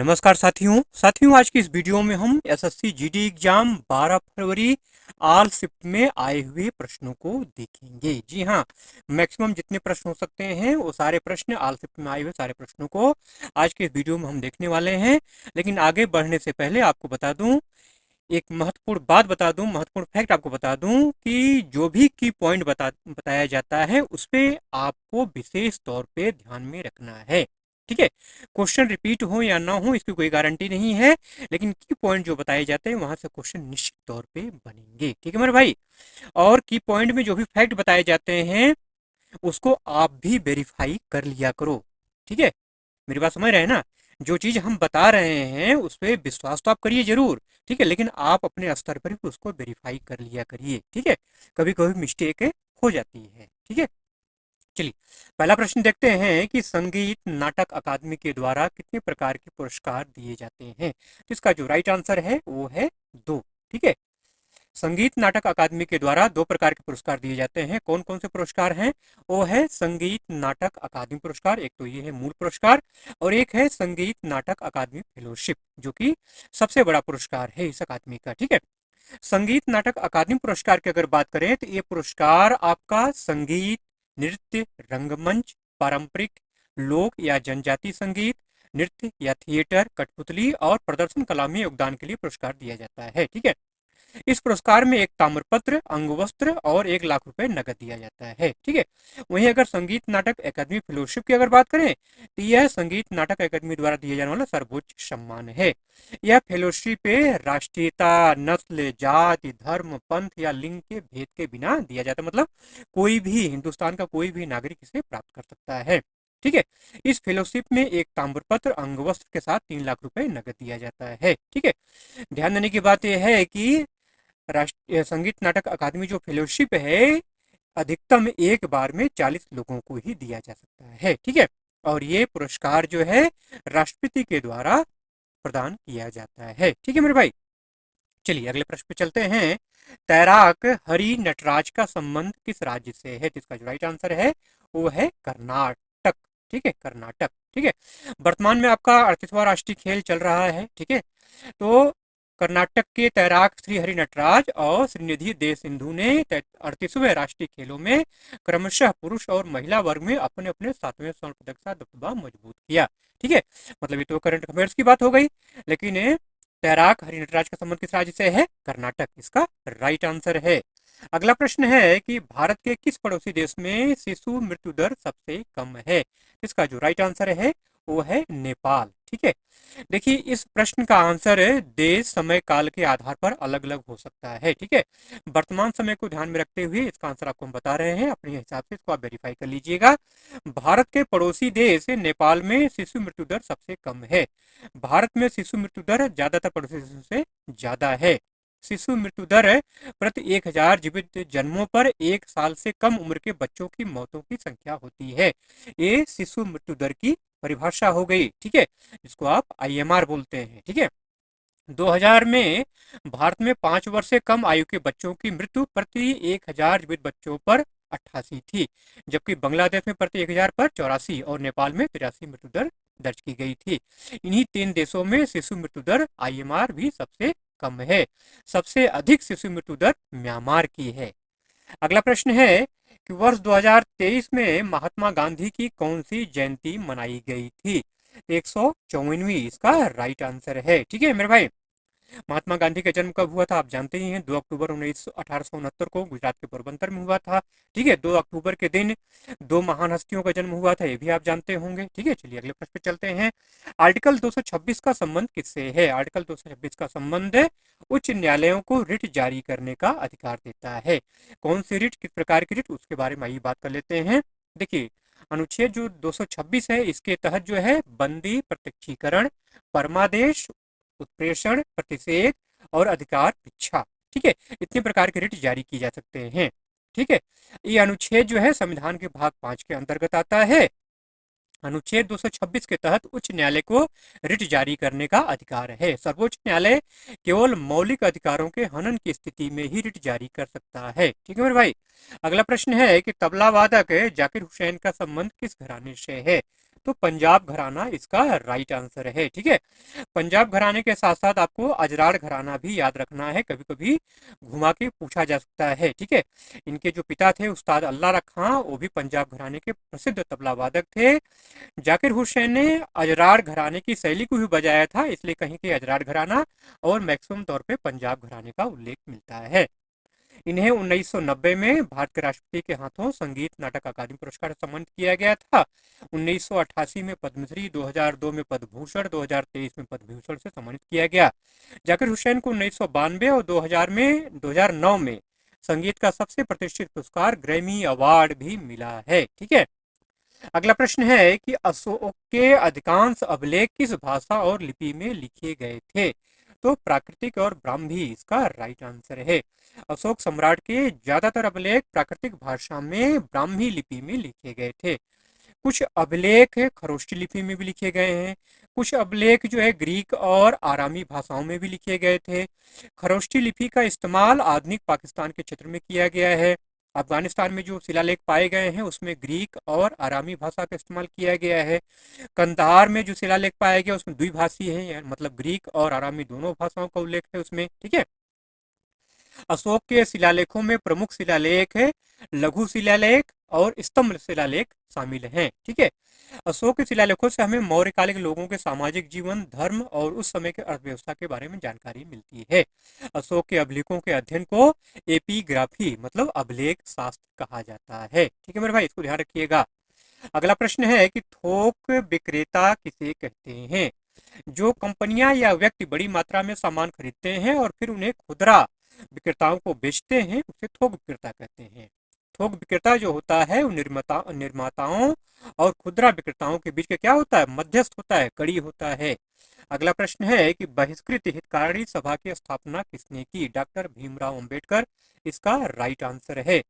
नमस्कार साथियों आज की इस वीडियो में हम एसएससी जीडी एग्जाम 12 फरवरी ऑल शिफ्ट में आए हुए प्रश्नों को देखेंगे। जी हाँ, मैक्सिमम जितने प्रश्न हो सकते हैं वो सारे प्रश्न ऑल शिफ्ट में आए हुए सारे प्रश्नों को आज के इस वीडियो में हम देखने वाले हैं। लेकिन आगे बढ़ने से पहले आपको बता दूं, एक महत्वपूर्ण फैक्ट आपको बता दूं कि जो भी की पॉइंट बताया जाता है उस पे आपको विशेष तौर पे ध्यान में रखना है। ठीक है, क्वेश्चन रिपीट हो या ना हो इसकी कोई गारंटी नहीं है, लेकिन की पॉइंट जो बताए जाते हैं वहां से क्वेश्चन निश्चित तौर पे बनेंगे। ठीक है मेरे भाई, और की पॉइंट में जो भी फैक्ट बताए जाते हैं उसको आप भी वेरीफाई कर लिया करो। ठीक है, मेरी बात समझ रहे हैं ना। जो चीज हम बता रहे हैं उस पर विश्वास तो आप करिए जरूर, ठीक है, लेकिन आप अपने स्तर पर भी उसको वेरीफाई कर लिया करिए। ठीक है, कभी कभी मिस्टेक हो जाती है। ठीक है, चलिए पहला प्रश्न देखते हैं कि संगीत नाटक अकादमी के द्वारा कितने प्रकार के पुरस्कार दिए जाते हैं। तो इसका जो राइट आंसर है वो है 2। ठीक है, संगीत नाटक अकादमी के द्वारा 2 प्रकार के पुरस्कार दिए जाते हैं। कौन कौन से पुरस्कार हैं? वो है संगीत नाटक अकादमी पुरस्कार, एक तो ये है मूल पुरस्कार, और एक है संगीत नाटक अकादमी फेलोशिप, जो कि सबसे बड़ा पुरस्कार है इस अकादमी का। ठीक है, संगीत नाटक अकादमी पुरस्कार की अगर बात करें तो ये पुरस्कार आपका संगीत, नृत्य, रंगमंच, पारंपरिक, लोक या जनजातीय संगीत, नृत्य या थिएटर, कठपुतली और प्रदर्शन कला में योगदान के लिए पुरस्कार दिया जाता है। ठीक है, इस पुरस्कार में एक ताम्रपत्र, अंगवस्त्र और 1 लाख रुपए नकद दिया जाता है। ठीक है, वहीं अगर संगीत नाटक अकादमी फेलोशिप की अगर बात करें तो यह संगीत नाटक अकादमी द्वारा दिया जाने वाला सर्वोच्च सम्मान है। यह फेलोशिप राष्ट्रीयता, नस्ल, जाति, धर्म, पंथ या लिंग के भेद के बिना दिया जाता है, मतलब कोई भी हिंदुस्तान का कोई भी नागरिक इसे प्राप्त कर सकता है। ठीक है, इस फेलोशिप में एक ताम्रपत्र, अंगवस्त्र के साथ 3 लाख रुपए नकद दिया जाता है। ठीक है, ध्यान देने की बात यह है कि राष्ट्रीय संगीत नाटक अकादमी जो फेलोशिप है अधिकतम एक बार में 40 लोगों को ही दिया जा सकता है। ठीक है, और ये पुरस्कार जो है राष्ट्रपति के द्वारा प्रदान किया जाता है। ठीक है मेरे भाई, चलिए अगले प्रश्न पे चलते हैं। तैराक हरि नटराज का संबंध किस राज्य से है? तो इसका जो राइट आंसर है वो है कर्नाटक। ठीक है, कर्नाटक। ठीक है, वर्तमान में आपका 38वां राष्ट्रीय खेल चल रहा है। ठीक है, तो कर्नाटक के तैराक श्री हरि नटराज और श्रीनिधि दे सिंधु ने 38वें राष्ट्रीय खेलों में क्रमशः पुरुष और महिला वर्ग में अपने अपने 7वें स्वर्ण पदक का दबदबा मजबूत किया। ठीक है, मतलब ये तो करंट अफेयर्स की बात हो गई, लेकिन तैराक हरि नटराज का संबंध किस राज्य से है? कर्नाटक, इसका राइट आंसर है। अगला प्रश्न है कि भारत के किस पड़ोसी देश में शिशु मृत्यु दर सबसे कम है? इसका जो राइट आंसर है वो है नेपाल। ठीक है, देखिए इस प्रश्न का आंसर देश समय काल के आधार पर अलग अलग हो सकता है। ठीक है, वर्तमान समय को ध्यान में रखते हुए इसका आंसर आपको हम बता रहे हैं, अपने हिसाब से इसको आप वेरीफाई कर लीजिएगा। भारत के पड़ोसी देश नेपाल में शिशु मृत्यु दर सबसे कम है। भारत में शिशु मृत्यु दर ज्यादातर पड़ोसी देशों से ज्यादा है। शिशु मृत्यु दर प्रति 1000 जीवित जन्मों पर 1 साल से कम उम्र के बच्चों की मौतों की संख्या होती है। ये शिशु मृत्यु दर की परिभाषा हो गई। ठीक है, जिसको आप आईएमआर बोलते हैं। ठीक है, 2000 में भारत में 5 वर्ष से कम आयु के बच्चों की मृत्यु प्रति 1000 जीवित बच्चों पर 88 थी, जबकि बांग्लादेश में प्रति 1000 पर 84 और नेपाल में 83 मृत्यु दर दर्ज की गई थी। इन्हीं 3 देशों में शिशु मृत्यु दर आईएमआर भी सबसे कम है। सबसे अधिक शिशु मृत्यु दर म्यांमार की है। अगला प्रश्न है कि वर्ष 2023 में महात्मा गांधी की कौन सी जयंती मनाई गई थी? 154वीं इसका राइट आंसर है। ठीक है मेरे भाई, महात्मा गांधी का जन्म कब हुआ था आप जानते ही हैं, 2 अक्टूबर 1869 को गुजरात के पोरबंदर में हुआ था। ठीक है, 2 अक्टूबर के दिन 2 महान हस्तियों का जन्म हुआ था, ये भी आप जानते होंगे। ठीक है, चलिए अगले प्रश्न पे चलते हैं। आर्टिकल 226 का संबंध किससे है? आर्टिकल 226 का संबंध उच्च न्यायालयों को रिट जारी करने का अधिकार देता है। कौन सी रिट, किस प्रकार की रिट, उसके बारे में आइए बात कर लेते हैं। देखिए, अनुच्छेद जो 226 है इसके तहत जो है बंदी, प्रत्यक्षीकरण, परमादेश, उत्प्रेषण, प्रतिषेध और अधिकार इच्छा, ठीक है, इतने प्रकार के रिट जारी किए जा सकते हैं। ठीक है, ये अनुच्छेद जो है संविधान के भाग 5 के अंतर्गत आता है। अनुच्छेद 226 के तहत उच्च न्यायालय को रिट जारी करने का अधिकार है। सर्वोच्च न्यायालय केवल मौलिक अधिकारों के हनन की स्थिति में ही रिट जारी कर सकता है। ठीक है मेरे भाई, अगला प्रश्न है कि तबला वादक जाकिर हुसैन का संबंध किस घराने से है? तो पंजाब घराना इसका राइट आंसर है। ठीक है, पंजाब घराने के साथ साथ आपको अजराड़ घराना भी याद रखना है, कभी कभी घुमा के पूछा जा सकता है। ठीक है, इनके जो पिता थे उस्ताद अल्लाह रखा, वो भी पंजाब घराने के प्रसिद्ध तबला वादक थे। जाकिर हुसैन ने अजराड़ घराने की शैली को भी बजाया था, इसलिए कहीं के अजराड़ घराना और मैक्सिमम तौर पे पंजाब घराने का उल्लेख मिलता है। इन्हें 1990 में भारत के राष्ट्रपति के हाथों संगीत नाटक अकादमी पुरस्कार से सम्मानित किया गया था। 1988 में पद्मश्री, 2002 में पद्म भूषण, 2023 में पद्म भूषण से सम्मानित किया गया। जाकिर हुसैन को 1992 और 2009 में संगीत का सबसे प्रतिष्ठित पुरस्कार ग्रैमी अवार्ड भी मिला है। ठीक है, अगला प्रश्न है कि अशोक के अधिकांश अभिलेख किस भाषा और लिपि में लिखे गए थे? तो प्राकृतिक और ब्राह्मी इसका राइट आंसर है। अशोक सम्राट के ज्यादातर अभिलेख प्राकृतिक भाषा में ब्राह्मी लिपि में लिखे गए थे। कुछ अभिलेख खरोष्टी लिपि में भी लिखे गए हैं, कुछ अभिलेख जो है ग्रीक और आरामी भाषाओं में भी लिखे गए थे। खरोष्टी लिपि का इस्तेमाल आधुनिक पाकिस्तान के क्षेत्र में किया गया है। अफगानिस्तान में जो शिलालेख पाए गए हैं उसमें ग्रीक और आरामी भाषा का इस्तेमाल किया गया है। कंधार में जो शिलालेख पाया गया उसमें द्विभाषी है, मतलब ग्रीक और आरामी दोनों भाषाओं का उल्लेख है उसमें। ठीक है, अशोक के शिलालेखों में प्रमुख शिलालेख है लघु शिलालेख और स्तंभ शिलालेख शामिल हैं। ठीक है, अशोक के शिलालेखों से हमें मौर्यकालिक लोगों के सामाजिक जीवन, धर्म और उस समय के अर्थव्यवस्था के बारे में जानकारी मिलती है। अशोक के अभिलेखों के अध्ययन को एपीग्राफी मतलब अभिलेख शास्त्र कहा जाता है। ठीक है मेरे भाई, इसको ध्यान रखिएगा। अगला प्रश्न है कि थोक विक्रेता किसे कहते हैं? जो कंपनियां या व्यक्ति बड़ी मात्रा में सामान खरीदते हैं और फिर उन्हें खुदरा विक्रेताओं को बेचते हैं, उसे थोक विक्रेता कहते हैं। थोक विक्रेता जो होता है वो निर्माताओं और खुदरा विक्रेताओं के बीच का क्या होता है? मध्यस्थ होता है, कड़ी होता है। अगला प्रश्न है कि बहिष्कृत हितकारी सभा की स्थापना किसने की? डॉक्टर भीमराव अंबेडकर इसका राइट आंसर है।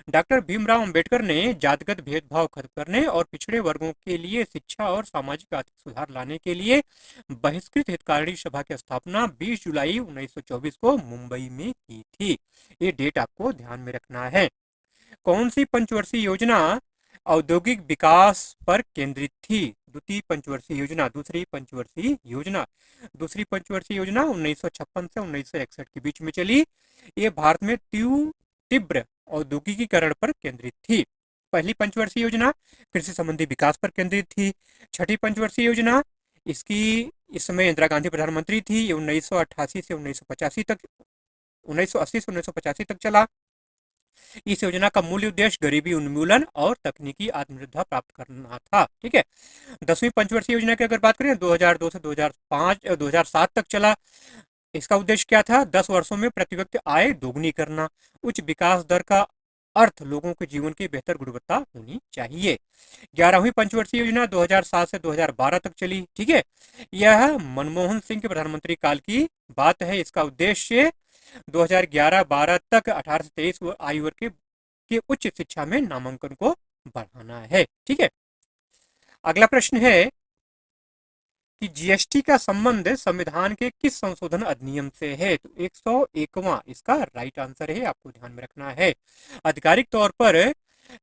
डॉक्टर भीमराव अंबेडकर ने जातिगत भेदभाव खत्म करने और पिछड़े वर्गों के लिए शिक्षा और सामाजिक आर्थिक सुधार लाने के लिए बहिष्कृत हितकारी सभा की स्थापना 20 जुलाई 1924 को मुंबई में की थी। ये डेट आपको ध्यान में रखना है। कौन सी पंचवर्षीय योजना औद्योगिक विकास पर केंद्रित थी? दूसरी पंचवर्षीय योजना 1956 से 1961 के बीच में चली। ये भारत में तीव्र औद्योगिकीकरण पर केंद्रित थी। पहली पंचवर्षीय योजना कृषि संबंधी विकास पर केंद्रित थी। छठी पंचवर्षीय योजना इसकी इस समय इंदिरा गांधी प्रधानमंत्री थी। ये 1980 से 1985 तक चला। इस योजना का मूल उद्देश्य गरीबी उन्मूलन और तकनीकी आत्मनिर्भरता प्राप्त करना था। ठीक है, 10वीं पंचवर्षीय योजना की अगर बात करें 2002 से 2007 तक चला। इसका उद्देश्य क्या था? 10 वर्षों में प्रति व्यक्ति आय दोगुनी करना। उच्च विकास दर का अर्थ लोगों के जीवन की बेहतर गुणवत्ता होनी चाहिए। 11वीं पंचवर्षीय योजना 2007 से 2012 तक चली। ठीक है, यह मनमोहन सिंह के प्रधानमंत्री काल की बात है। इसका उद्देश्य 2011-12 तक 18 से 23 आयु वर्ग के उच्च शिक्षा में नामांकन को बढ़ाना है। ठीक है, अगला प्रश्न है कि जीएसटी का संबंध संविधान के किस संशोधन अधिनियम से है? तो 101वां इसका राइट आंसर है, आपको ध्यान में रखना है। आधिकारिक तौर पर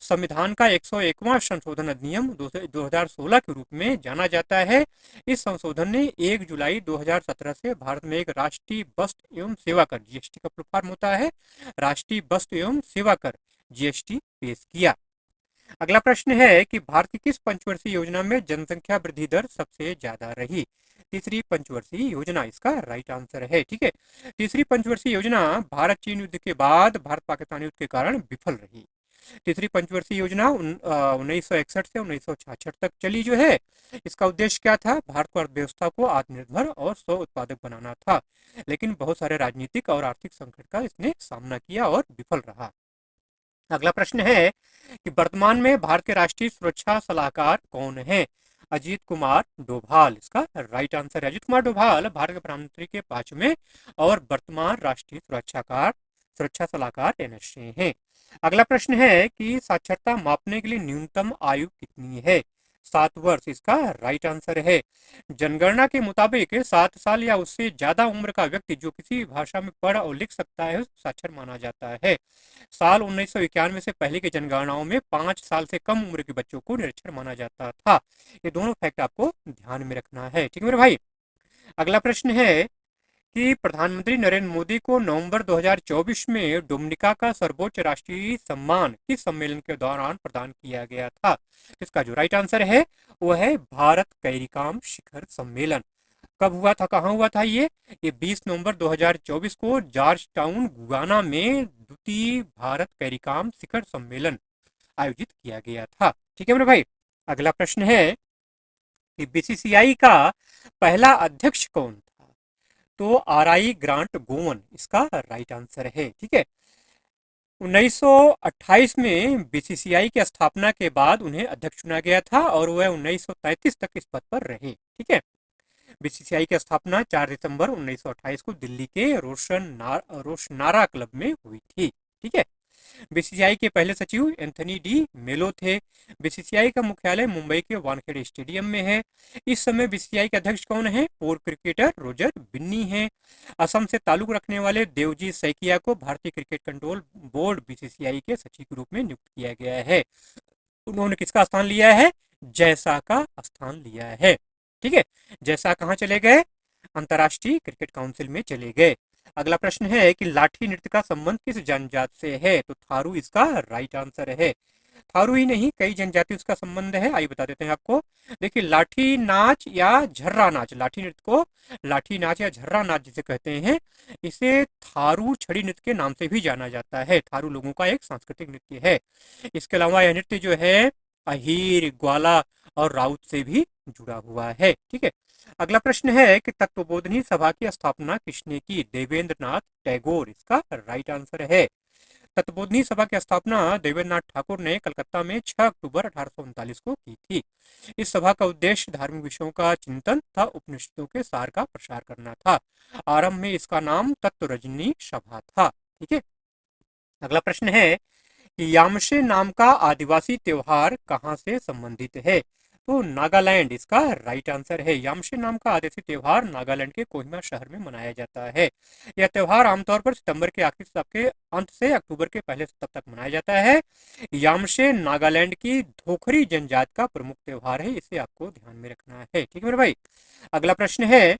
संविधान का 101वां संशोधन अधिनियम 2016 के रूप में जाना जाता है। इस संशोधन ने 1 जुलाई 2017 से भारत में एक राष्ट्रीय वस्तु एवं सेवा कर, जीएसटी का फुल फॉर्म होता है राष्ट्रीय वस्तु एवं सेवा कर, जीएसटी पेश किया। अगला प्रश्न है कि भारत की किस पंचवर्षीय योजना में जनसंख्या वृद्धि दर सबसे ज्यादा रही? तीसरी पंचवर्षीय योजना इसका राइट आंसर है। ठीक है, तीसरी पंचवर्षीय योजना भारत चीन युद्ध के बाद भारत पाकिस्तान युद्ध के कारण विफल रही। तीसरी पंचवर्षीय योजना 1961 से 1966 तक चली जो है। इसका उद्देश्य क्या था? भारत को अर्थव्यवस्था को आत्मनिर्भर और स्व उत्पादक बनाना था, लेकिन बहुत सारे राजनीतिक और आर्थिक संकट का इसने सामना किया और विफल रहा। अगला प्रश्न है कि वर्तमान में भारत के राष्ट्रीय सुरक्षा सलाहकार कौन है? अजीत कुमार डोभाल इसका राइट आंसर है। अजीत कुमार डोभाल भारत के प्रधानमंत्री के 5वें और वर्तमान राष्ट्रीय सुरक्षा सलाहकार एनएसए हैं। अगला प्रश्न है कि साक्षरता मापने के लिए न्यूनतम आयु कितनी है? 7 वर्ष इसका राइट आंसर है। जनगणना के मुताबिक 7 साल या उससे ज्यादा उम्र का व्यक्ति जो किसी भाषा में पढ़ और लिख सकता है साक्षर माना जाता है। साल 1991 से पहले की जनगणनाओं में 5 साल से कम उम्र के बच्चों को निरक्षर माना जाता था। ये दोनों फैक्ट आपको ध्यान में रखना है, ठीक है मेरे भाई। अगला प्रश्न है कि प्रधानमंत्री नरेंद्र मोदी को नवंबर 2024 में डोमिनिका का सर्वोच्च राष्ट्रीय सम्मान किस सम्मेलन के दौरान प्रदान किया गया था? इसका जो राइट आंसर है वो है भारत कैरिकॉम शिखर सम्मेलन। कब हुआ था, कहाँ हुआ था ये 20 नवंबर 2024 को जॉर्ज टाउन गुयाना में द्वितीय भारत कैरिकॉम शिखर सम्मेलन आयोजित किया गया था। ठीक है मेरे भाई। अगला प्रश्न है कि बीसीसीआई का पहला अध्यक्ष कौन था? तो RI ग्रांट गोवन इसका राइट आंसर है। ठीक है, 1928 में बीसीसीआई की स्थापना के बाद उन्हें अध्यक्ष चुना गया था और वह 1933 तक इस पद पर रहे। ठीक है, बीसीसीआई की स्थापना 4 दिसंबर 1928 को दिल्ली के रोशनारा क्लब में हुई थी। ठीक है, बीसीसीआई के पहले सचिव एंथनी डी मेलो थे। बीसीसीआई का मुख्यालय मुंबई के वानखेड़े स्टेडियम में है। इस समय बीसीसीआई के अध्यक्ष कौन है? पूर्व क्रिकेटर रोजर बिन्नी है। असम से ताल्लुक रखने वाले देवजी सैकिया को भारतीय क्रिकेट कंट्रोल बोर्ड बीसीसीआई के सचिव के रूप में नियुक्त किया गया है। उन्होंने किसका स्थान लिया है? जैसा का स्थान लिया है। ठीक है, जैसा कहाँ चले गए? अंतर्राष्ट्रीय क्रिकेट काउंसिल में चले गए। अगला प्रश्न है कि लाठी नृत्य का संबंध किस जनजाति से है? तो थारू इसका राइट आंसर है। थारू ही नहीं, कई जनजाति उसका संबंध है, आइए बता देते हैं आपको। देखिए, लाठी नाच या झर्रा नाच, लाठी नृत्य को लाठी नाच या झर्रा नाच जिसे कहते हैं, इसे थारू छड़ी नृत्य के नाम से भी जाना जाता है। थारू लोगों का एक सांस्कृतिक नृत्य है। इसके अलावा यह नृत्य जो है अहीर, ग्वाला और राउत से भी जुड़ा हुआ है। ठीक है, अगला प्रश्न है कि तत्वबोधिनी सभा की स्थापना किसने की? देवेंद्र नाथ टैगोर इसका राइट आंसर है। तत्वबोधिनी सभा की स्थापना देवेंद्र नाथ ठाकुर ने कलकत्ता में 6 अक्टूबर 1839 को की थी। इस सभा का उद्देश्य धार्मिक विषयों का चिंतन तथा उपनिषदों के सार का प्रसार करना था। आरंभ में इसका नाम तत्वरजनी सभा था। ठीक है, अगला प्रश्न है कि यामशे नाम का आदिवासी त्योहार कहाँ से संबंधित है? तो नागालैंड इसका राइट आंसर है। यामशे नाम का आदिवासी त्योहार नागालैंड के कोहिमा शहर में मनाया जाता है। यह त्योहार आमतौर पर सितंबर के आखिरी सप्ताह के अंत से अक्टूबर के पहले सप्ताह तक मनाया जाता है। यामशे नागालैंड की धोखरी जनजाति का प्रमुख त्योहार है, इसे आपको ध्यान में रखना है। ठीक है मेरे भाई। अगला प्रश्न है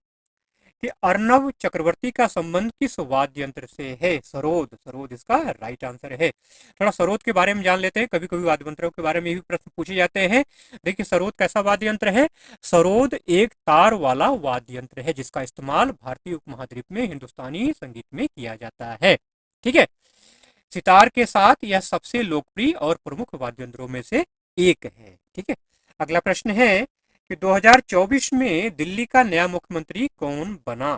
कि अर्णव चक्रवर्ती का संबंध किस वाद्य यंत्र से है? सरोद, सरोद इसका राइट आंसर है। थोड़ा सरोद के बारे में जान लेते हैं, कभी कभी वाद्य यंत्रों के बारे में भी प्रश्न पूछे जाते हैं। देखिए, सरोद कैसा वाद्य यंत्र है? सरोद एक तार वाला वाद्य यंत्र है जिसका इस्तेमाल भारतीय उपमहाद्वीप में हिंदुस्तानी संगीत में किया जाता है। ठीक है, सितार के साथ यह सबसे लोकप्रिय और प्रमुख वाद्य यंत्रों में से एक है। ठीक है, अगला प्रश्न है कि 2024 में दिल्ली का नया मुख्यमंत्री कौन बना?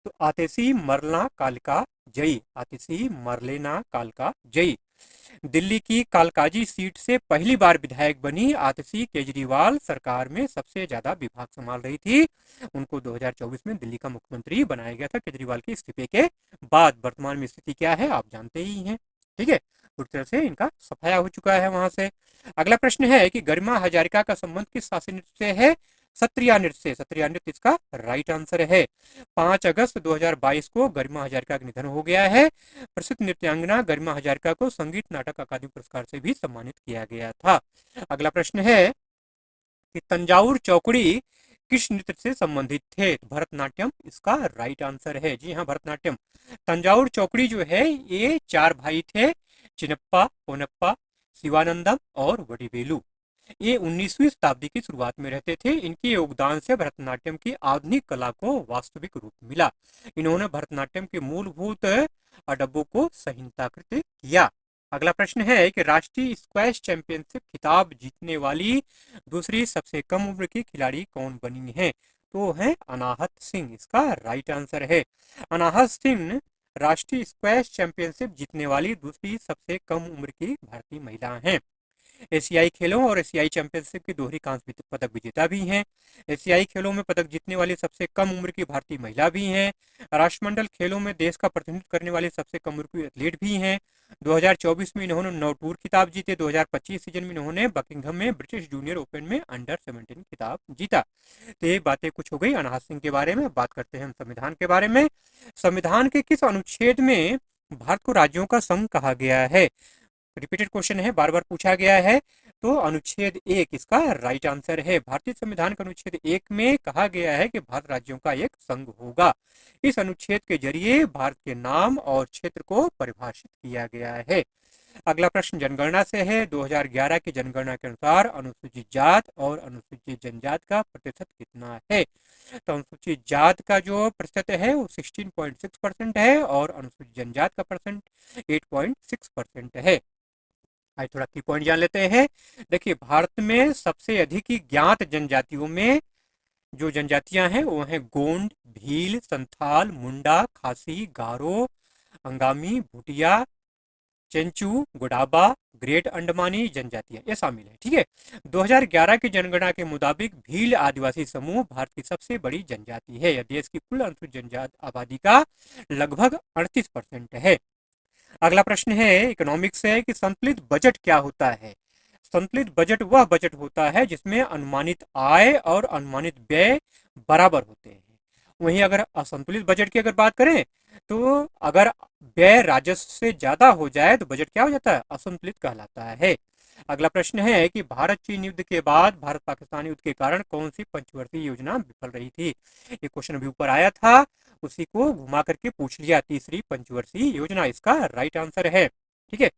तो आतिशी मरला कालका जयी, आतिशी मरलेना कालका जयी दिल्ली की कालकाजी सीट से पहली बार विधायक बनी आतिशी केजरीवाल सरकार में सबसे ज्यादा विभाग संभाल रही थी। उनको 2024 में दिल्ली का मुख्यमंत्री बनाया गया था केजरीवाल के इस्तीफे के बाद। वर्तमान में स्थिति क्या है आप जानते ही हैं। ठीक है, पूरी तरह से इनका सफाया हो चुका है वहां से। अगला प्रश्न है कि गरिमा हजारिका का संबंध किस शास्त्रीय नृत्य से है? सत्रिया नृत्य से। सत्रिया नृत्य इसका राइट आंसर है। 5 अगस्त 2022 को गरिमा हजारिका का निधन हो गया है। प्रसिद्ध नृत्यांगना गरिमा हजारिका को संगीत नाटक अकादमी पुरस्कार से भी सम्मानित किया गया था। अगला प्रश्न है कि तंजावुर चौकड़ी किस नृत्य से संबंधित थे? भरतनाट्यम इसका राइट आंसर है। जी हाँ, भरतनाट्यम। तंजावुर चौकड़ी जो है ये 4 भाई थे, चिनप्पा, पोनप्पा, शिवानंदम और वडिवेलु। ये 19वीं शताब्दी की शुरुआत में रहते थे। इनके योगदान से भरतनाट्यम की आधुनिक कला को वास्तविक रूप मिला। इन्होंने भरतनाट्यम के मूलभूत अडब्बों को संहिताकृत किया। अगला प्रश्न है कि राष्ट्रीय स्क्वैश चैंपियनशिप खिताब जीतने वाली दूसरी सबसे कम उम्र की खिलाड़ी कौन बनी है? तो है अनाहत सिंह, इसका राइट आंसर है। अनाहत सिंह राष्ट्रीय स्क्वैश चैंपियनशिप जीतने वाली दूसरी सबसे कम उम्र की भारतीय महिला हैं। एशियाई खेलों और एशियाई चैंपियनशिप की दोहरी कांस्य पदक विजेता भी हैं। एशियाई खेलों में पदक जीतने वाली सबसे कम उम्र की भारतीय महिला भी हैं। राष्ट्रमंडल खेलों में देश का प्रतिनिधित्व करने वाली सबसे कम उम्र की एथलीट भी हैं। 2024 में इन्होंने 9 टूर खिताब जीते। 2025 सीजन में इन्होंने बकिंघम में ब्रिटिश जूनियर ओपन में अंडर 17 खिताब जीता। तो ये बातें कुछ हो गई अनाहत सिंह के बारे में। बात करते हैं हम संविधान के बारे में। संविधान के किस अनुच्छेद में भारत को राज्यों का संघ कहा गया है? रिपीटेड क्वेश्चन है, बार बार पूछा गया है। तो अनुच्छेद 1 इसका राइट आंसर है। भारतीय संविधान के अनुच्छेद 1 में कहा गया है कि भारत राज्यों का एक संघ होगा। इस अनुच्छेद के जरिए भारत के नाम और क्षेत्र को परिभाषित किया गया है। अगला प्रश्न जनगणना से है। 2011 की जनगणना के अनुसार अनुसूचित जात और अनुसूचित जनजात का प्रतिशत कितना है? तो अनुसूचित जात का जो प्रतिशत है वो 16.6% है और अनुसूचित जनजात का परसेंट 8.6% है। आज थोड़ा की पॉइंट जान लेते हैं। देखिए, भारत में सबसे अधिक ज्ञात जनजातियों में जो जनजातियां हैं वो हैं गोंड, भील, संथाल, मुंडा, खासी, गारो, अंगामी, भूटिया, चेंचू, गोडाबा, ग्रेट अंडमानी जनजातियां ये शामिल है। ठीक है। 2011 की जनगणना के मुताबिक भील आदिवासी समूह भारत की सबसे बड़ी जनजाति है। यह देश की कुल अनुसूचित जनजात आबादी का लगभग 38% है। अगला प्रश्न है इकोनॉमिक्स से कि संतुलित बजट क्या होता है? संतुलित बजट वह बजट होता है जिसमें अनुमानित आय और अनुमानित व्यय बराबर होते हैं। वहीं अगर असंतुलित बजट की अगर बात करें तो अगर व्यय राजस्व से ज्यादा हो जाए तो बजट क्या हो जाता है? असंतुलित कहलाता है। अगला प्रश्न है कि भारत चीन युद्ध के बाद भारत पाकिस्तान युद्ध के कारण कौन सी पंचवर्षीय योजना विफल रही थी? ये क्वेश्चन अभी ऊपर आया था, उसी को घुमा करके पूछ लिया। तीसरी पंचवर्षीय योजना इसका राइट आंसर है। ठीक है।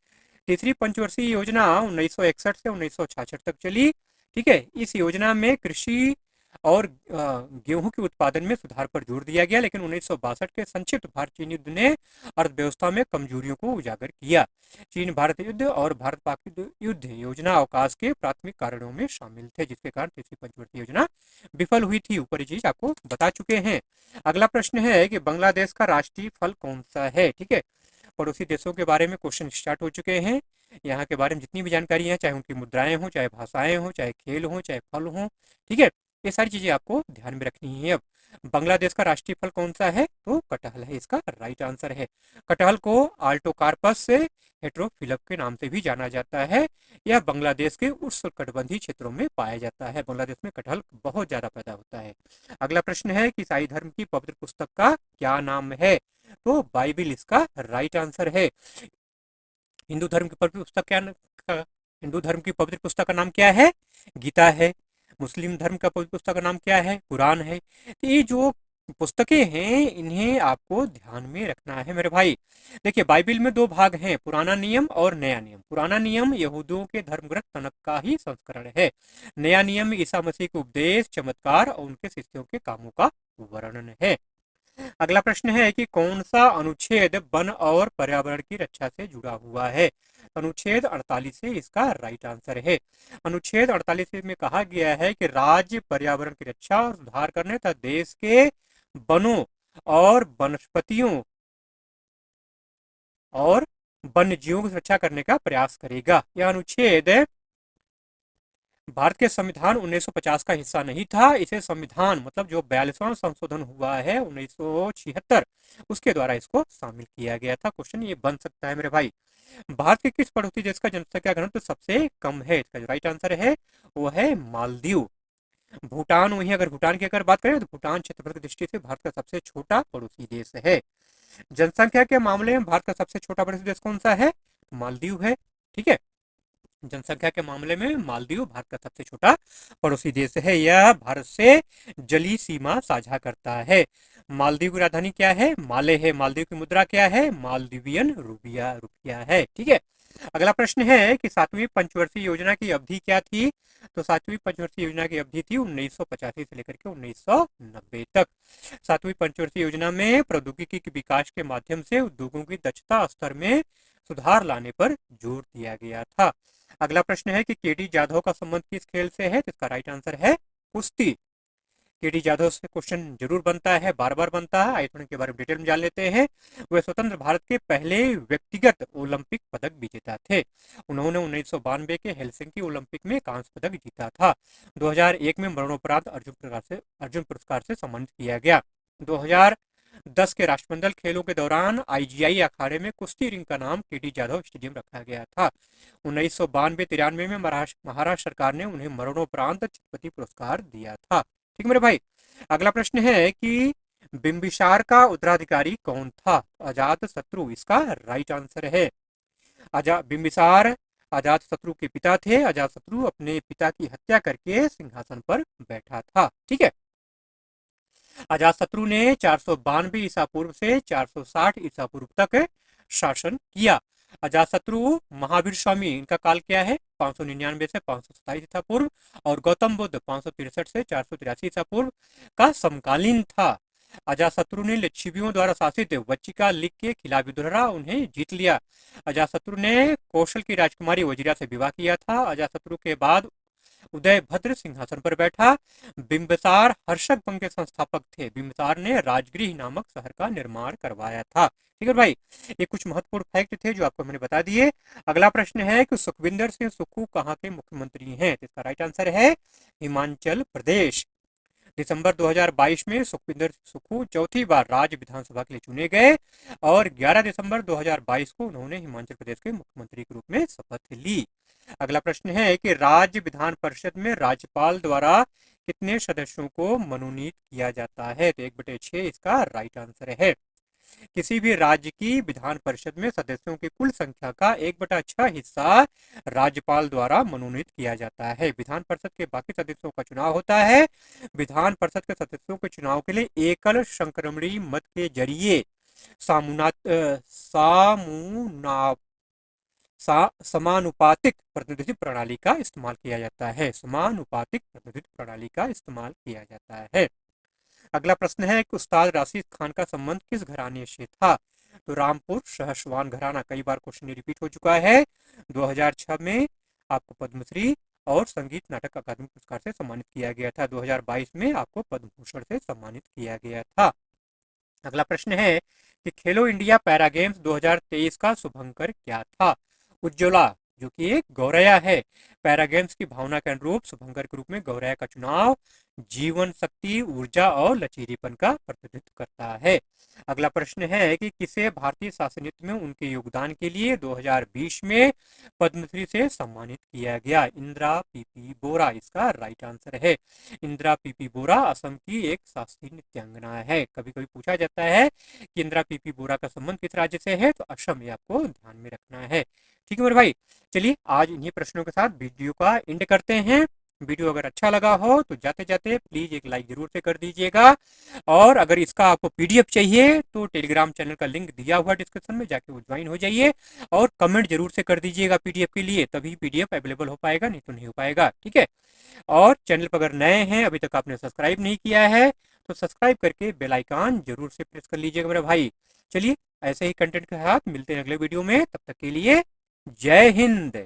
तीसरी पंचवर्षीय योजना 1961 से 1966 तक चली। ठीक है। इस योजना में कृषि और गेहूं के उत्पादन में सुधार पर जोर दिया गया, लेकिन 1962 के संक्षिप्त भारत चीन युद्ध ने अर्थव्यवस्था में कमजोरियों को उजागर किया। चीन भारत युद्ध और भारत पाक युद्ध योजना अवकाश के प्राथमिक कारणों में शामिल थे, जिसके कारण तीसरी पंचवर्षीय योजना विफल हुई थी। ऊपर चीज आपको बता चुके हैं। अगला प्रश्न है कि बांग्लादेश का राष्ट्रीय फल कौन सा है? ठीक है। पड़ोसी देशों के बारे में क्वेश्चन स्टार्ट हो चुके हैं। यहाँ के बारे में जितनी भी जानकारी है, चाहे उनकी मुद्राएं हो, चाहे भाषाएं हो, चाहे खेल हो, चाहे फल हो, ठीक है, ये सारी चीजें आपको ध्यान में रखनी है। अब बांग्लादेश का राष्ट्रीय फल कौन सा है? तो कटहल है, इसका राइट आंसर है। कटहल को आल्टोकार्पस से हेट्रोफिलप के नाम से भी जाना जाता है। यह बांग्लादेश के उष्णकटिबंधीय क्षेत्रों में पाया जाता है। बांग्लादेश में कटहल बहुत ज्यादा पैदा होता है। अगला प्रश्न है कि ईसाई धर्म की पवित्र पुस्तक का क्या नाम है? तो बाइबिल इसका राइट आंसर है। हिंदू धर्म की पवित्र पुस्तक हिंदू धर्म की पवित्र पुस्तक का नाम क्या है? गीता है। मुस्लिम धर्म का पवित्र पुस्तक का नाम क्या है? कुरान है। तो ये जो पुस्तकें हैं इन्हें आपको ध्यान में रखना है मेरे भाई। देखिए, बाइबिल में दो भाग हैं, पुराना नियम और नया नियम। पुराना नियम यहूदियों के धर्मग्रंथ तनक का ही संस्करण है। नया नियम ईसा मसीह के उपदेश, चमत्कार और उनके शिष्यों के कामों का वर्णन है। अगला प्रश्न है कि कौन सा अनुच्छेद वन और पर्यावरण की रक्षा से जुड़ा हुआ है? अनुच्छेद 48 से इसका राइट आंसर है। अनुच्छेद 48 में कहा गया है कि राज्य पर्यावरण की रक्षा और सुधार करने तथा देश के वनों और वनस्पतियों और वन्य जीवों की सुरक्षा करने का प्रयास करेगा। यह अनुच्छेद भारत के संविधान 1950 का हिस्सा नहीं था। इसे संविधान मतलब जो 42वां संशोधन हुआ है 1976 उसके द्वारा इसको शामिल किया गया था। क्वेश्चन ये बन सकता है मेरे भाई। भारत के किस पड़ोसी देश का जनसंख्या घनत्व सबसे कम है? इसका जो राइट आंसर है वो है मालदीव। भूटान, वहीं अगर भूटान की अगर बात करें तो भूटान क्षेत्रफल की दृष्टि से भारत का सबसे छोटा पड़ोसी देश है। जनसंख्या के मामले में भारत का सबसे छोटा पड़ोसी देश कौन सा है? मालदीव है। ठीक है। जनसंख्या के मामले में मालदीव भारत का सबसे छोटा पड़ोसी देश है। यह भारत से जलीय सीमा साझा करता है। मालदीव की राजधानी क्या है? माले है। मालदीव की मुद्रा क्या है? मालदीवियन रुपया है। ठीक है। अगला प्रश्न है कि सातवीं पंचवर्षीय योजना की अवधि क्या थी? तो सातवीं पंचवर्षीय योजना की अवधि थी 1985 से लेकर के 1990 तक। सातवीं पंचवर्षीय योजना में प्रौद्योगिकी के विकास के माध्यम से उद्योगों की दक्षता स्तर में सुधार लाने पर जोर दिया गया था। अगला प्रश्न है कि केडी जाधव का संबंध किस खेल से है? तो इसका राइट आंसर है कुश्ती। के डी जाधव से क्वेश्चन जरूर बनता है, बार बार बनता है। आइए थोड़े के बारे में डिटेल में जान लेते हैं। वे स्वतंत्र भारत के पहले व्यक्तिगत ओलंपिक पदक विजेता थे। उन्होंने 1992 के हेलसिंकी ओलंपिक में कांस्य पदक जीता था। 2001 में मरणोपरांत अर्जुन पुरस्कार से सम्मानित किया गया। 2010 के राष्ट्रमंडल खेलों के दौरान आईजीआई अखाड़े में कुश्ती रिंग का नाम के डी जाधव स्टेडियम रखा गया था। 1992-93 में महाराष्ट्र सरकार ने उन्हें मरणोपरांत छत्रपति पुरस्कार दिया था। ठीक है मेरे भाई। अगला प्रश्न है कि बिंबिसार का उत्तराधिकारी कौन था? अजात शत्रु इसका राइट आंसर है। बिंबिसार अजात शत्रु के पिता थे। अजात शत्रु अपने पिता की हत्या करके सिंहासन पर बैठा था। ठीक है। अजातशत्रु ने 492 ईसा पूर्व से 460 ईसा पूर्व तक शासन किया। अजातशत्रु महावीर स्वामी इनका काल क्या है? 599 से 527 ईसा पूर्व, और गौतम बुद्ध 563 से 483 ईसा पूर्व का समकालीन था। अजातशत्रु ने लिच्छवियों द्वारा शासित वज्जिका लीग के खिलाफ युद्ध लड़ा, उन्हें जीत लिया। अजातशत्रु ने कौशल की राजकुमारी वजीरा से विवाह किया था। अजातशत्रु के बाद उदयभद्र सिंहासन पर बैठा। बिंबिसार हर्षक वंश के संस्थापक थे। बिंबिसार ने राजगृह नामक शहर का निर्माण करवाया था। ठीक है भाई, ये कुछ महत्वपूर्ण फैक्ट थे जो आपको मैंने बता दिए। अगला प्रश्न है कि सुखविंदर सिंह सुक्खू कहाँ के मुख्यमंत्री हैं? तो इसका राइट आंसर है हिमाचल प्रदेश। दिसंबर 2022 में सुखविंदर सुक्खू चौथी बार राज्य विधानसभा के लिए चुने गए और 11 दिसंबर 2022 को उन्होंने हिमाचल प्रदेश के मुख्यमंत्री के रूप में शपथ ली। अगला प्रश्न है कि राज्य विधान परिषद में राज्यपाल द्वारा कितने सदस्यों को मनोनीत किया जाता है? तो 1/6 इसका राइट आंसर है। किसी भी राज्य की विधान परिषद में सदस्यों की कुल संख्या का 1/6 हिस्सा राज्यपाल द्वारा मनोनीत किया जाता है। विधान परिषद के बाकी सदस्यों का चुनाव होता है। विधान परिषद के सदस्यों के चुनाव के लिए एकल संक्रमणीय मत के जरिए समानुपातिक प्रतिनिधित्व प्रणाली का इस्तेमाल किया जाता है। समानुपातिक प्रतिनिधित्व प्रणाली का इस्तेमाल किया जाता है। अगला प्रश्न है कि उस्ताद राशिद खान का संबंध किस घराने से था? तो रामपुर सहसवान घराना। कई बार क्वेश्चन रिपीट हो चुका है। 2006 में आपको पद्मश्री और संगीत नाटक अकादमी पुरस्कार से सम्मानित किया गया था। 2022 में आपको पद्म भूषण से सम्मानित किया गया था। अगला प्रश्न है कि खेलो इंडिया पैरा गेम्स 2023 का शुभंकर क्या था? उज्ज्वला, जो कि एक गौरैया है। पैरा गेम्स की भावना के अनुरूप शुभंकर के रूप में गौरैया का चुनाव जीवन शक्ति, ऊर्जा और लचीलेपन का प्रतिनिधित्व करता है। अगला प्रश्न है कि किसे भारतीय शासन नीति में उनके योगदान के लिए 2020 में पद्मश्री से सम्मानित किया गया? इंदिरा पीपी बोरा इसका राइट आंसर है। इंदिरा पीपी बोरा असम की एक शास्त्रीय नृत्यांगना है। कभी कभी पूछा जाता है कि इंदिरा पीपी बोरा का संबंध किस राज्य से है? तो असम, ये आपको ध्यान में रखना है। ठीक है मेरे भाई, चलिए आज इन्हीं प्रश्नों के साथ वीडियो का एंड करते हैं। वीडियो अगर अच्छा लगा हो तो जाते जाते प्लीज एक लाइक जरूर से कर दीजिएगा, और अगर इसका आपको पीडीएफ चाहिए तो टेलीग्राम चैनल का लिंक दिया हुआ डिस्क्रिप्शन में, जाके वो ज्वाइन हो जाइए और कमेंट जरूर से कर दीजिएगा पीडीएफ के लिए, तभी पीडीएफ अवेलेबल हो पाएगा, नहीं तो नहीं हो पाएगा। ठीक है, और चैनल पर अगर नए हैं, अभी तक आपने सब्सक्राइब नहीं किया है तो सब्सक्राइब करके बेल आइकन जरूर से प्रेस कर लीजिएगा मेरे भाई। चलिए ऐसे ही कंटेंट के साथ मिलते हैं अगले वीडियो में, तब तक के लिए जय हिंद।